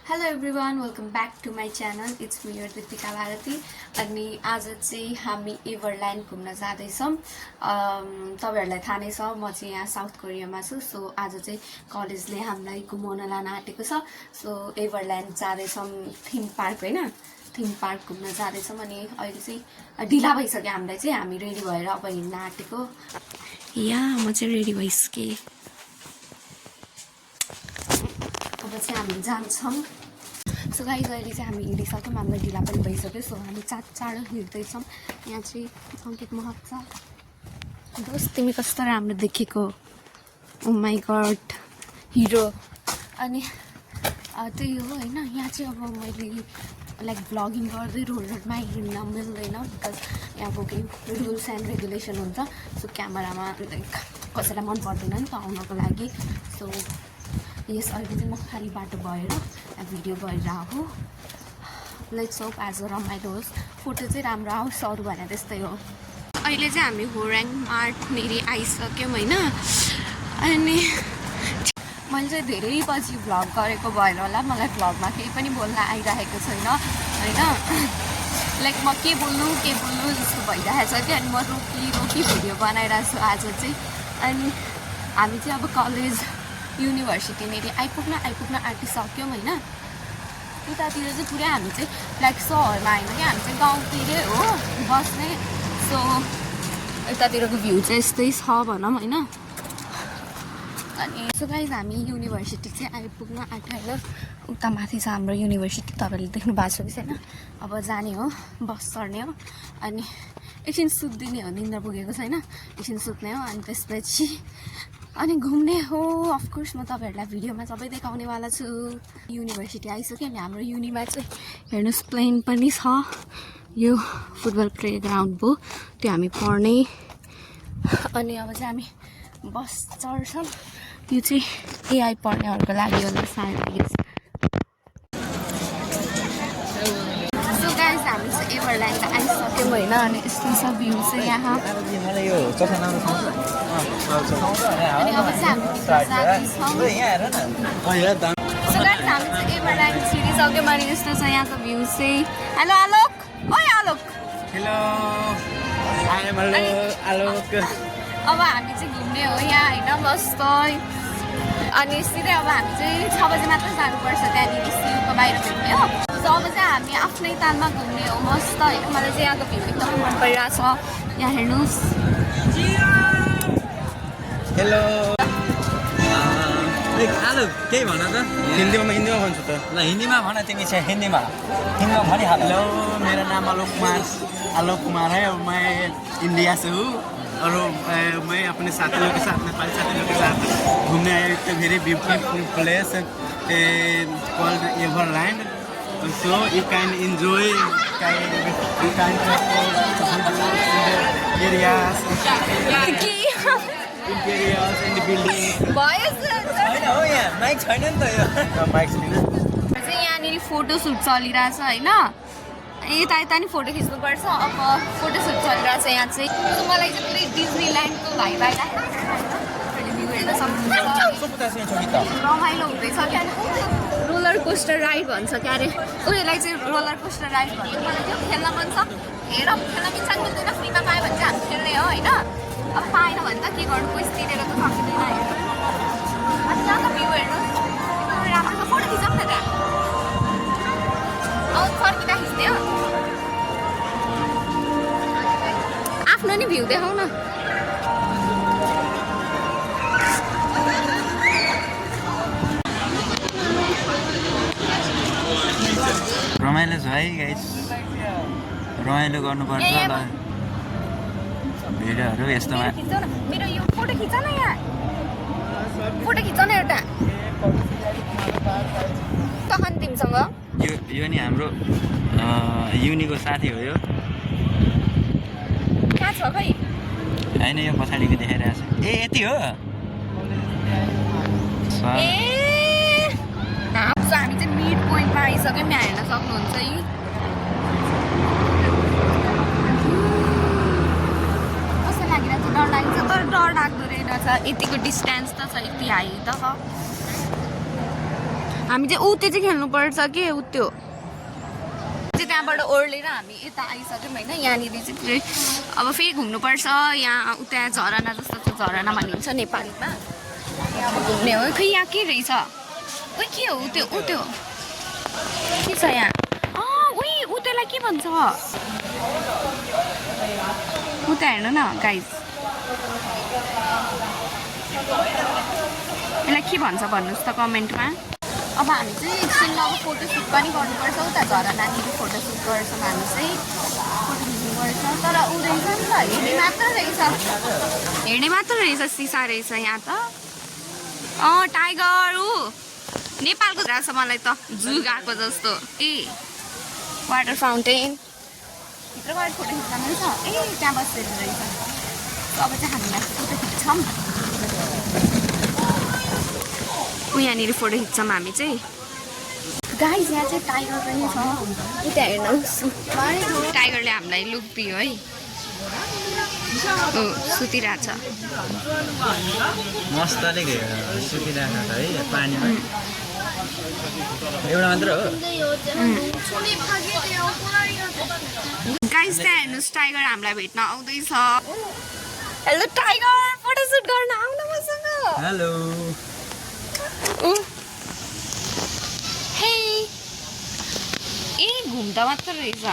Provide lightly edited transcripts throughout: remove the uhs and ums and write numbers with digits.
Hello everyone, welcome back to my channel. It's me, your Ritika Bharati. अनि आज चाहिँ हामी एभरल्यान्ड घुम्न जाँदैछौँ। तपाईहरुलाई थाहा नै छ म चाहिँ यहाँ साउथ कोरियामा छु। सो आज चाहिँ कलेजले हामीलाई घुमाउन लान आँटेको छ। सो एभरल्यान्ड जाँदैछौँ थीम पार्क हैन। थीम पार्क घुम्न जाँदैछौँ अनि अहिले चाहिँ ढिला भइसक्यो हामीलाई चाहिँ हामी रेडी भएर अब हिँड्न आँटेको। यहाँ म चाहिँ रेडी भइसके। अब चाहिँ हामी जान्छौँ। सो गाइस अहिले चाहिँ हामी हिँडिसक्यौँ, हामीलाई ढिला पनि भइसक्यो। सो हामी चाँडो हिँड्दैछौँ। यहाँ चाहिँ अङ्कित महक छ। दोस्त तिमी कस्तो राम्रो देखेको, ओ माई गड हिरो। अनि त्यही हो होइन। यहाँ चाहिँ अब मैले लाइक भ्लगिङ गर्दै रोडमा हिँड्न मिल्दैन बिकज यहाँको केही रुल्स एन्ड रेगुलेसन हुन्छ। सो क्यामेरामा लाइक कसैलाई मन पर्दैन नि त आउनको लागि। सो यस अहिले चाहिँ म खाली बाटो भएर भिडियो गरिरहेको। लेट्स होप आज रमाइलो होस्, फोटो चाहिँ राम्रो आओस्, अरू भने त्यस्तै हो। अहिले चाहिँ हामी होराङ मार्टनेरि आइसक्यौँ होइन। अनि मैले चाहिँ धेरै पछि भ्लग गरेको भएर होला मलाई भ्लगमा केही पनि बोल्न आइरहेको छैन होइन। लाइक म के बोल्नु जस्तो भइरहेको छ कि। अनि म रोकी भिडियो बनाइरहेको छु आज चाहिँ। अनि हामी चाहिँ अब कलेज युनिभर्सिटीनेरि आइपुग्न आँटिसक्यौँ होइन। उतातिर चाहिँ पुरै हामी चाहिँ लाइक सहरमा होइन कि हामी चाहिँ गाउँतिरै हो बस्ने। सो यतातिरको भ्यू चाहिँ यस्तै छ भनौँ होइन। अनि सो गाइज हामी युनिभर्सिटी चाहिँ आइपुग्न आँट्यो। उता माथि छ हाम्रो युनिभर्सिटी, तपाईँहरूले देख्नु भएको छ कि छैन। अब जाने हो, बस चढ्ने हो अनि एकछिन सुत्दिने हो, निन्द्रा पुगेको छैन, एकछिन सुत्ने हो अनि त्यसपछि अनि घुम्ने हो। अफकोर्स म तपाईँहरूलाई भिडियोमा सबै देखाउनेवाला छु। युनिभर्सिटी आइसक्यो अनि हाम्रो युनिमा चाहिँ हेर्नुहोस् प्लेन पनि छ। यो फुटबल प्ले ग्राउन्ड भयो, त्यो हामी पढ्ने। अनि अब चाहिँ हामी बस चढ्छौँ। यो चाहिँ एआई पढ्नेहरूको लागि होला सायद। सो गाइस हामी चाहिँ एभरल्यान्ड आइसक्यौँ होइन। अनि यस्तो छ भ्यू चाहिँ यहाँ। अनि अब चाहिँ हामी जाँदैछौँ। सो गाइस हामी चाहिँ एभरल्यान्ड छिरिसक्यौँ अनि यस्तो छ यहाँको भ्यू चाहिँ। हेलो आलोक, ओइ Alok. Hello I am Alok. अब हामी चाहिँ घुम्ने हो यहाँ होइन मस्त। अनि सिधै अब हामी चाहिँ 6 बजी मात्र जानुपर्छ त्यहाँनिर सिउको बाहिर घुम्ने हो। सो अब चाहिँ हामी आफ्नै तालमा घुम्ने हो मस्त होइन। मलाई चाहिँ यहाँको भ्यू एकदमै मन परिरहेको छ। यहाँ हेर्नुहोस्। हेलो आलोक केही भन त। हिन्दीमा भन्छु त। ल हिन्दीमा भन तिमी चाहिँ। हिन्दीमा भनिहाल। हेलो मेरो नाम आलोक कुमार है और मैं इंडिया से हूँ और मैं अपने साथियों के साथ नेपाली साथियों के साथ घूमने आया एक very beautiful place called Everland. So you can enjoy you can areas and the buildings. होइन हो यहाँ माइक छैन नि त। यो माइक छैन चाहिँ यहाँनिर फोटोसुट चलिरहेछ होइन। यता नि फोटो खिच्नुपर्छ। अब फोटोसुट चलिरहेछ यहाँ चाहिँ। मलाई चाहिँ पुरै डिज्नील्यान्डको भाइब आइरहेको भ्यू हेर्न सक्नुहुन्छ। रमाइलो हुँदैछ क्या। रोलर कोस्टर राइड भन्छ क्या अरे। उयोलाई चाहिँ रोलर कोस्टर राइड भन्छ। मलाई त्यो खेल्न मन छ। हेर खेल्न मिल्छ मिल्दैन, फ्रीमा पायो भने चाहिँ हामी खेल्ने हो होइन। अब पाएन भने त के गर्नु, पैसा तिरेर त सकिँदैन हेर्नु। अनि यहाँको भ्यू हेर्नुहोस् राम्रो छ। फोटो खिचौँ न त्यहाँ। अब फर्किँदा खिच्ने हो। आफ्नो नि भ्यू देखाउ न। रमाइलो छ है गाइस, रमाइलो गर्नुपर्छ ल भिडियोहरू यस्तोमा। मेरो यो फोटो खिच न, यहाँ फोटो खिच न एउटा। कहाँ तिमीसँग यो नि हाम्रो युनिको साथी हो। यो कहाँ छ खै? होइन यो पछाडिको देखाइरहेको छ। ए यति हो। ए हामी चाहिँ मिड पोइन्टमा आइसक्यौँ। यहाँ हेर्न सक्नुहुन्छ है। कस्तो लागिरहेको छ? डर लागिन्छ तर डर लाग्दो रहेछ। यतिको डिस्टेन्स त छ, यति हाई त छ। हामी चाहिँ ऊ त्यो चाहिँ खेल्नुपर्छ के ऊ त्यो चाहिँ त्यहाँबाट ओर्लेर हामी यता आइसक्यौँ होइन यहाँनिर चाहिँ फेरि अब फेरि घुम्नुपर्छ यहाँ उता झरना जस्तो त्यो झरना भनिन्छ नेपालीमा यहाँ अब घुम्ने हो खै यहाँ के रहेछ उही के हो त्यो ऊ त्यो के छ यहाँ उही ऊ त्यसलाई के भन्छ उता हेर्नु न गाइज यसलाई के भन्छ भन्नुहोस् त कमेन्टमा अब हामी चाहिँ एकछिन अब फोटोसुट पनि गर्नुपर्छ उता झरनानिर फोटोसुट गर्छौँ हामी चाहिँ फोटो खिच्नुपर्छ तर ऊ रहेछ नि त हेर्ने मात्र रहेछ सिसा रहेछ यहाँ त टाइगर ऊ नेपालको रहेछ मलाई त जू गएको जस्तो ए वाटर फाउन्टेन भित्र गएर फोटो खिच्न पनि छ ए त्यहाँ बसेर रहेछ अब चाहिँ हामीलाई फोटो खिच्छौँ यहाँनिर फोटो खिच्छौँ हामी चाहिँ गाइस यहाँ चाहिँ टाइगर पनि छ यता हेर्नुहोस् टाइगरले हामीलाई लुक दियो है सुतिरहेछ मस्तले सुतिरहेको छ है पानीमा एउटा मात्र हो गाइस त्यहाँ हेर्नुहोस् टाइगर हामीलाई भेट्न आउँदैछ हेलो टाइगर फोटोसुट गर्न आउन मसँग हेलो हे ए घुम्दा मात्र रहेछ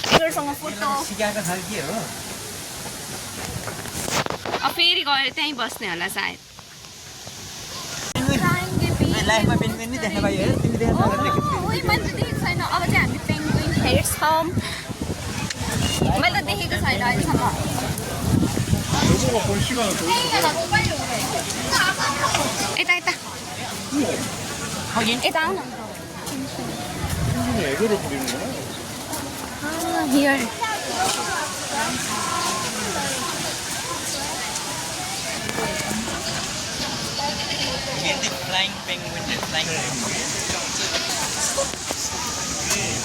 टाइगरसँग फोटो सिकाएको छ के हो अब फेरि गएर त्यहीँ बस्ने होला सायद लाइफमा पेन्गुइन नि देख्न पाइयो है तिमी देख्न ओइ मैले त देखेको छैन अब चाहिँ हामी पेन्गुइन हेर्छौँ मैले त देखेको छैन अहिलेसम्म यता यता यता आऊ न हियर फ्लाइङ पेन्गुइन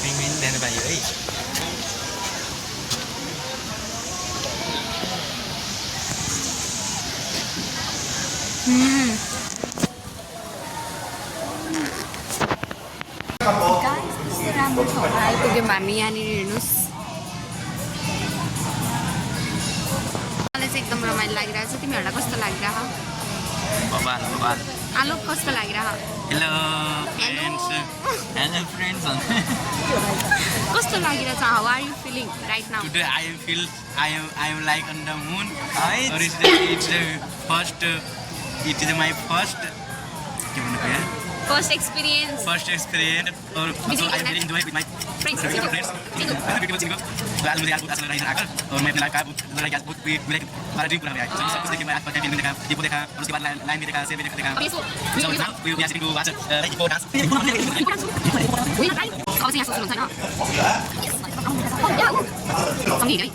पेन्गुइन देख्न पाइयो है राम्रो ठाउँमा आइपुग्यौँ हामी यहाँनिर हेर्नुहोस् मलाई चाहिँ एकदम रमाइलो लागिरहेको छ तिमीहरूलाई कस्तो लागिरहेको आलोक कस्तो लागिरहेको हेलो फ्रेन्ड्स कस्तो लागिरहेछ how are you feeling right now Today I am like on the moon. Right? Or it's my first first experience experience. Or also I really enjoy with my friends beautiful friends. Beautiful single. Lalu dia aku asal dari akar. और मैं अपने life का बहुत मेरे हमारा dream पूरा हो गया सब कुछ देखिए मैं आज फिल्म में देखा दीपो देखा और उसके बाद लाइन भी देखा सेव भी देखा so now we are sitting to watch like for dance उही अब चाहिँ यहाँ सोच्नुहुन्छ हैन सँगै है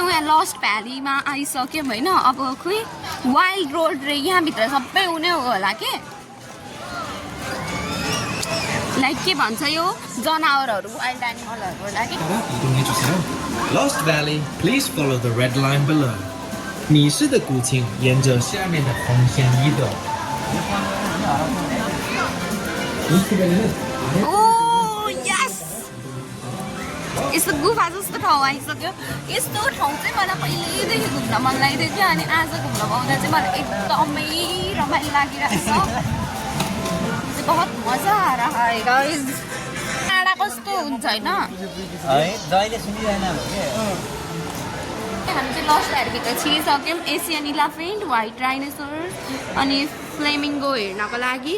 यहाँ लस्ट भ्यालीमा आइसक्यौँ होइन अब खोइ वाइल्ड रोड रे यहाँभित्र सबै हुने हो होला के लाइक के भन्छ यो जनावरहरू वाइल्ड एनिमलहरू होला कि Lost Valley, please follow the red line below. 迷失的古琴沿着下面的红线移动。 ओ यस यस्तो गुफा जस्तो ठाउँ आइसक्यो यस्तो ठाउँ चाहिँ मलाई पहिल्यैदेखि घुम्न मन लागेको थियो अनि आज घुम्न पाउँदा चाहिँ मलाई एकदमै रमाइलो लागिरहेको छ बहुत मजा आ रहा है गाइस टाढा कस्तो हुन्छ होइन जहिले सुनिरहेन हामी चाहिँ लस्ट भ्यालीभित्र छिरिसक्यौँ एसियन इलाफेन्ट व्हाइट डाइनोसर अनि फ्लेमिङ्गो हेर्नको लागि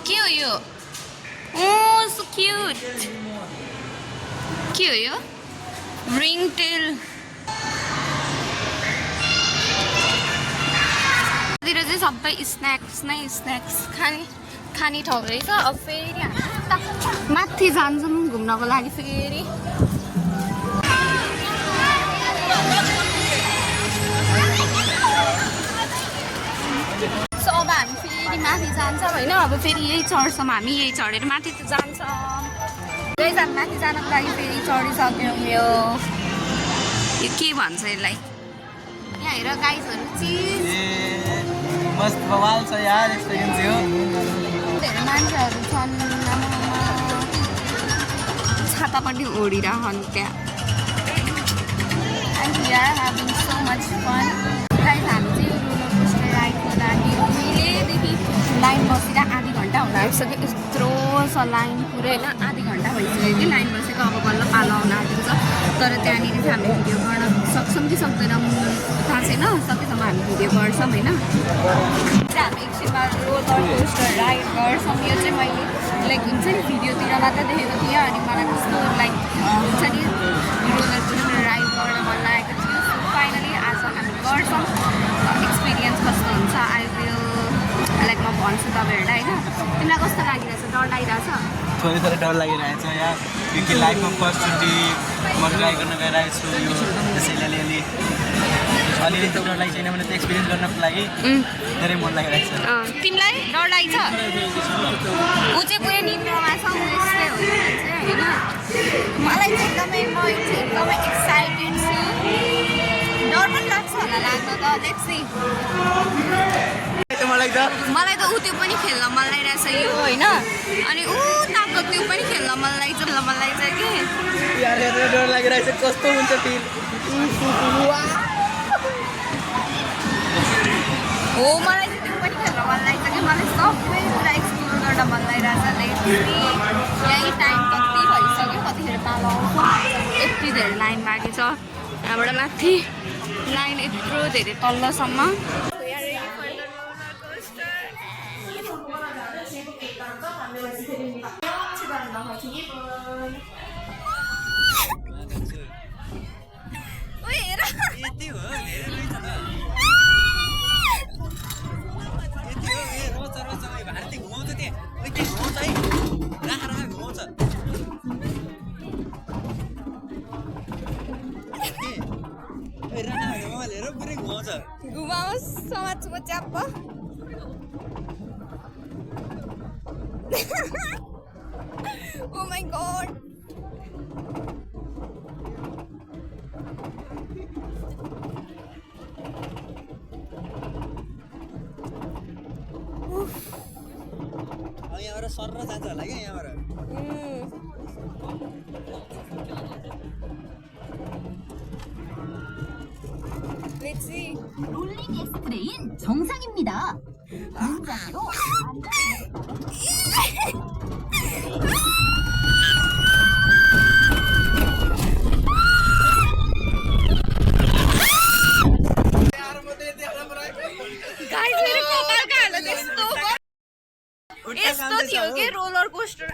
के हो यो सो क्युट के हो यो रिङ टेल तिर चाहिँ सबै स्न्याक्स नै स्न्याक्स खाने ठाउँ रहेछ अब फेरि हामी माथि जान्छौँ घुम्नको लागि फेरि सो अब हामी फेरि माथि जान्छौँ होइन अब फेरि यही चढ्छौँ हामी यही चढेर माथि त जान्छौँ गाइस हामी माथि जानको लागि फेरि चढिसक्यौँ यो के भन्छ यसलाई यहाँ हेर गाइसहरू चिज मस्त बवाल छ यार एक्सपिरियन्स यो धेरै मान्छेहरू छन् छाता पनि ओढिरहन् त्यहाँ and we are having so much fun guys हामी चाहिँ यो रोलर कोस्टर राइडको लागि उहिलेदेखि लाइन बसेर आधी घन्टा हुन आइसक्यो यत्रो छ लाइन पुरै होइन आधी घन्टा भइसक्यो कि लाइन बसेको अब बल्ल पालो आउन आँटेको छ तर त्यहाँनिर चाहिँ हामीले भिडियो गर्न सक्छौँ कि सक्दैनौँ थाहा छैन सकेसम्म हामी भिडियो गर्छौँ होइन हामी एकछिनमा रोलर कोस्टर राइड गर्छौँ यो चाहिँ मैले लाइक हुन्छ नि भिडियोतिर मात्र देखेको थिएँ अनि मलाई कस्तो लाइक हुन्छ नि रोलर कोस्टर राइड गर्न मन लागेको थियो सो फाइनली आज हामी गर्छौँ एक्सपिरियन्स कस्तो हुन्छ आई विल लाइक म भन्छु तपाईँहरूलाई होइन तिमीलाई कस्तो लागिरहेछ डर लागिरहेछ थोरै थोरै डर लागिरहेछ यार किनकि लाइफमा फर्स्टचोटि म ट्राई गर्न गइरहेको छु यो त्यसैले अलिअलि त डर लागेको छैन भने त एक्सपिरियन्स गर्नको लागि धेरै मन लागिरहेको छ तिमीलाई डर लाग्छ ऊ चाहिँ पुरै निन्द्रामा छ ऊ यस्तै हो होइन मलाई चाहिँ एकदमै म एकदमै एक्साइटेड छु डर पनि लाग्छ होला लाग्नु त लेट्स सी मलाई त ऊ त्यो पनि खेल्न मन लागिरहेछ यो होइन अनि ऊ ताको त्यो पनि खेल्न मन लाग्छ कि यार डर लागिरहेछ कस्तो हुन्छ फिल हो मलाई चाहिँ त्यो पनि खेल्न मन लाग्छ कि मलाई सबै कुरा एक्सप्लोर गर्न मन लागिरहेछ लाइक यही टाइम कति भइसक्यो कतिखेर पालो आउँछ यति धेरै लाइन बाँकी छ यहाँबाट माथि लाइन यत्रो धेरै तल्लोसम्म घुमाओस् समाजको च्याप्प Oh my god! यहाँबाट सर्र जान्छ होला क्या यहाँबाट 롤링 엑스트레인 정상입니다. 문자로 यस्तो थियो कि रोलर कोस्टर